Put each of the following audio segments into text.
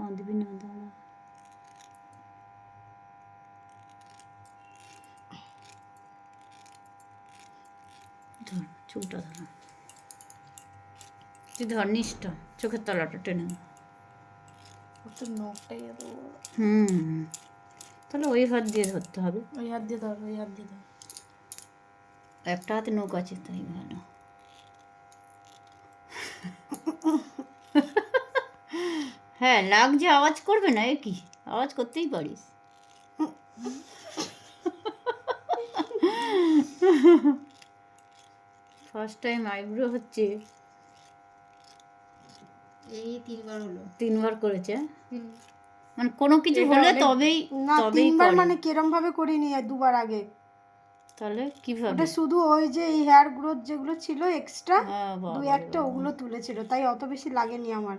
কাঁদবি না, দাঁড়া। ধর চুলটা ধর, তুই ধর নিচটা, চোখের তলাটা টেনে নে। তো নখটাই এত বড়। তাহলে ওই হাত দিয়ে ধরতে হবে। ওই হাত দিয়ে ধর, ওই হাত দিয়ে ধর। একটা হাতে নখ আছে, তাই ভালো। হ্যাঁ লাগছে, আওয়াজ করবে না, এ কি আওয়াজ করতেই পারিস। ফার্স্ট টাইম আইব্রো হচ্ছে, এই 3বার হলো। 3বার করেছে, মানে কোনো কিছু হলে তবেই না, তবেই 3বার করে। মানে কিরম ভাবে করিনি, 2বার আগে। তাহলে কিভাবে? ওটা শুধু ওই যে এই হেয়ার গ্রোথ যেগুলো ছিল এক্সট্রা, হ্যাঁ বাবা, 2-1টা ওগুলো তুলেছিল, তাই অত বেশি লাগেনি আমার।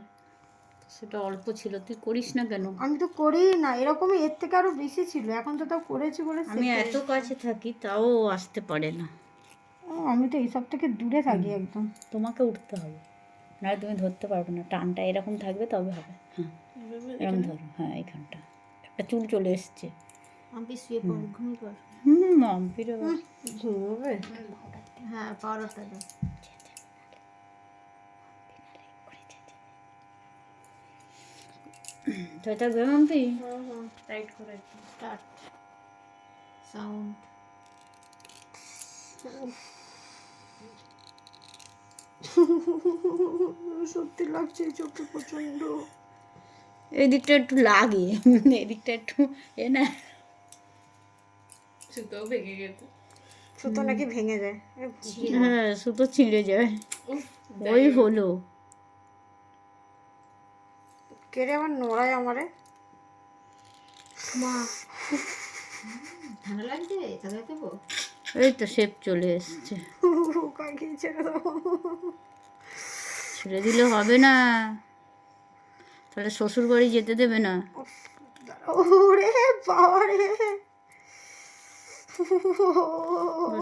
সেটা অল্প ছিল, তুই করিস না কেন? আমি তো করি না, এরকমই এর থেকে আরো বেশি ছিল, এখন তো তাও করেছি বলে আমি এত কাছে থাকি তাও আসতে পারে না। আমি তো এইসব থেকে দূরে থাকি একদম। তোমাকে উঠতে হবে, নাহলে তুমি ধরতে পারবে না, টানটা এরকম থাকবে তবে হবে। হ্যাঁ এরকম ধরো, হ্যাঁ এইখানটা একটা চুল চলে এসছে। আমি শুয়ে পড়, ঘুমিয়ে পড়। মাম্পিরে ঘুমোবে? হ্যাঁ পাউডারটা দাও। তুই থাকবে মাম্পি? টাইট করে স্টার্ট সাউন্ড। সত্যি লাগছে চোখে প্রচন্ড। এই দিকটা একটু লাগে, এই দিকটা একটু এ না, সুতোও ভেঙে গেছে। সুতো নাকি ভেঙে যায়? হ্যাঁ সুতো ছিঁড়ে যায়। ওই হলো কেড়ে আবার নোড়ায় আমারে। মা ঠান্ডা লাগছে, চাদর দেবো? এই তো শেপ চলে এসছে। কাকে ছেড়ে দাও। ছেড়ে দিলে হবে না, তাহলে শ্বশুর বাড়ি যেতে দেবে না। ওরে বাবা রে,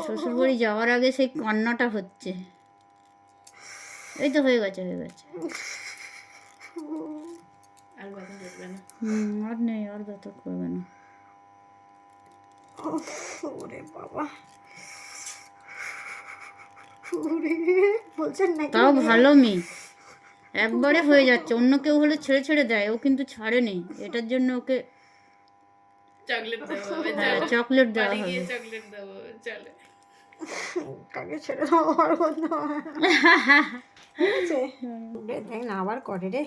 শ্বশুর বাড়ি যাওয়ার আগে সেই কান্নাটা হচ্ছে। এই তো হয়ে গেছে, হয়ে গেছে। আর ব্যথা করবে না। আর নেই, আর ব্যথা করবে না। ওরে বাবা, বলছেন নাকি? তাও ভালো মেয়ে, একবারে হয়ে যাচ্ছে। অন্য কেউ হলে ছেড়ে ছেড়ে দেয়, ও কিন্তু ছাড়েনি। এটার জন্য ওকে চকলেট দেওয়া হবে, চকলেট দেওয়া হবে। চকলেট দেওয়া হবে, চলে। কাকে ছেড়ে দাও আমার বন্ধু। দেখ না আবার করে রে।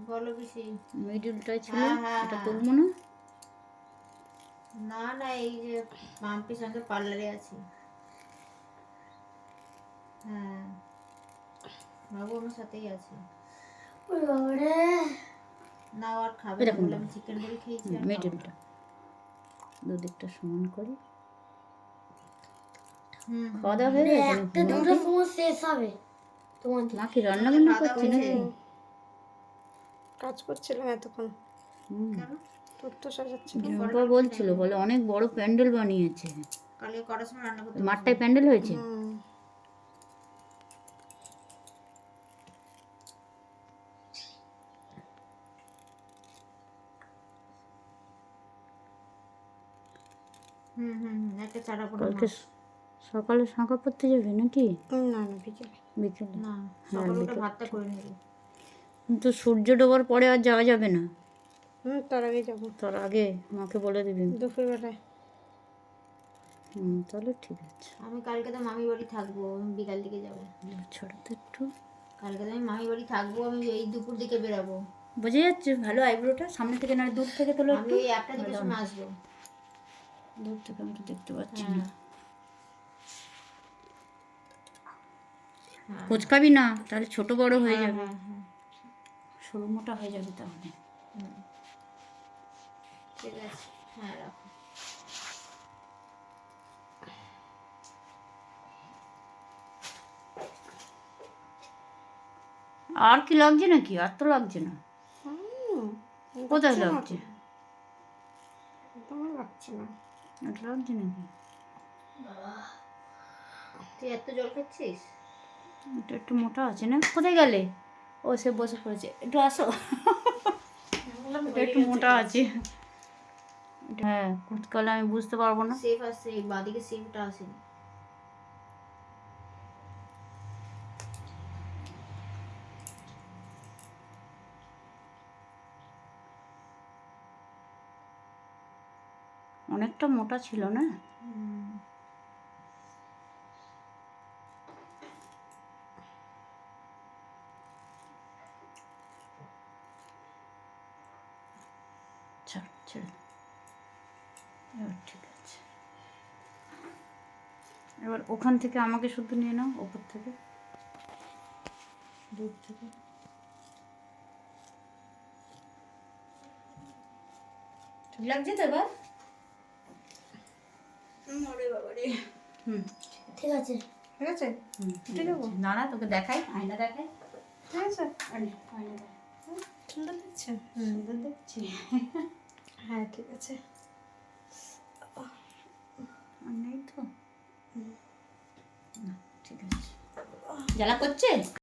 বলো বেশি। মিডিলটাই ছিল, হ্যাঁ, এটা হ্যাঁ। তুলবো না। না না, এই যে মাম্পির সঙ্গে পার্লারে আছি। হ্যাঁ বাবু আমার সাথেই আছে। না আর খাবে না, এরকম বলে আমি চিকেন রোল খেয়েছি আর খাবো না। মিডিলটা দুদিকটা সমান করি। খাওয়া দাওয়া হয়ে গেছে নাকি? দুটোর সময় শেষ হবে। মা কি রান্না বান্না করছে নাকি? কাজ করছিলাম এতক্ষণ, কেন? তত্ত্ব সাজাচ্ছি। ঝুম্পা বলছিল, বলে অনেক বড় প্যান্ডেল বানিয়েছে। কালকে কটার সময় রান্না করতে মাঠটায় প্যান্ডেল হয়েছে। একটা চারা পড়ে কালকে সকালে শাঁখা পড়তে যাবে নাকি? না না, বিকেলে। বিকেলে? না, সকালে ওটা ভাতটা করে নেবে। কিন্তু সূর্য ডোবার পরে আর যাওয়া যাবে না, তার আগে যাবো। তার আগে মাকে বলে দিবি। দুপুরবেলায়। তাহলে ঠিক আছে। আমি কালকে তো মামি বাড়ি থাকবো, আমি বিকাল দিকে যাবো। ছড়াতে একটু কালকে তো আমি মামি বাড়ি থাকবো, আমি এই দুপুর দিকে বেরাবো। বোঝা যাচ্ছে ভালো আইব্রোটা? সামনে থেকে না দূর থেকে তোলো আমি একটু। ওই 1টা দিকের সময় আসবো। দূর থেকে আমি তো দেখতে পাচ্ছি না। হ্যাঁ কোচকাবি না, তাহলে ছোট বড় হয়ে যাবে, হ্যাঁ সরু মোটা হয়ে যাবে তাহলে। ঠিক আছে, হ্যাঁ রাখো। আর কি লাগছে নাকি? আর তো লাগছে না। কোথায় লাগছে? তোমার লাগছে না। আর লাগছে নাকি? তুই এত জল খাচ্ছিস? এটা একটু মোটা আছে না? কোথায় গেলে? ও সে বসে পড়েছে, একটু আসো। এটা একটু মোটা আছে। হ্যাঁ কুচকালে আমি বুঝতে পারবো না। সেফ আসছে, এই বাঁদিকে সেফটা আসেনি। অনেকটা মোটা ছিল না? ছাড়, ছেড়ে দে। এবার ঠিক আছে। এবার ওখান থেকে আমাকে শুধু নিয়ে নাও, ওপর থেকে, দূর থেকে। ঠিক লাগছে তো এবার? ওরে বাবা রে। হুম ঠিক আছে, ঠিক আছে, হুম ঠিক আছে। না না তোকে দেখাই, আয়না দেখাই। ঠিক আছে। আয়না দেখাই। সুন্দর দেখছে। সুন্দর দেখছি। হ্যাঁ ঠিক আছে। আর নেই তো? না ঠিক আছে। জ্বালা করছে?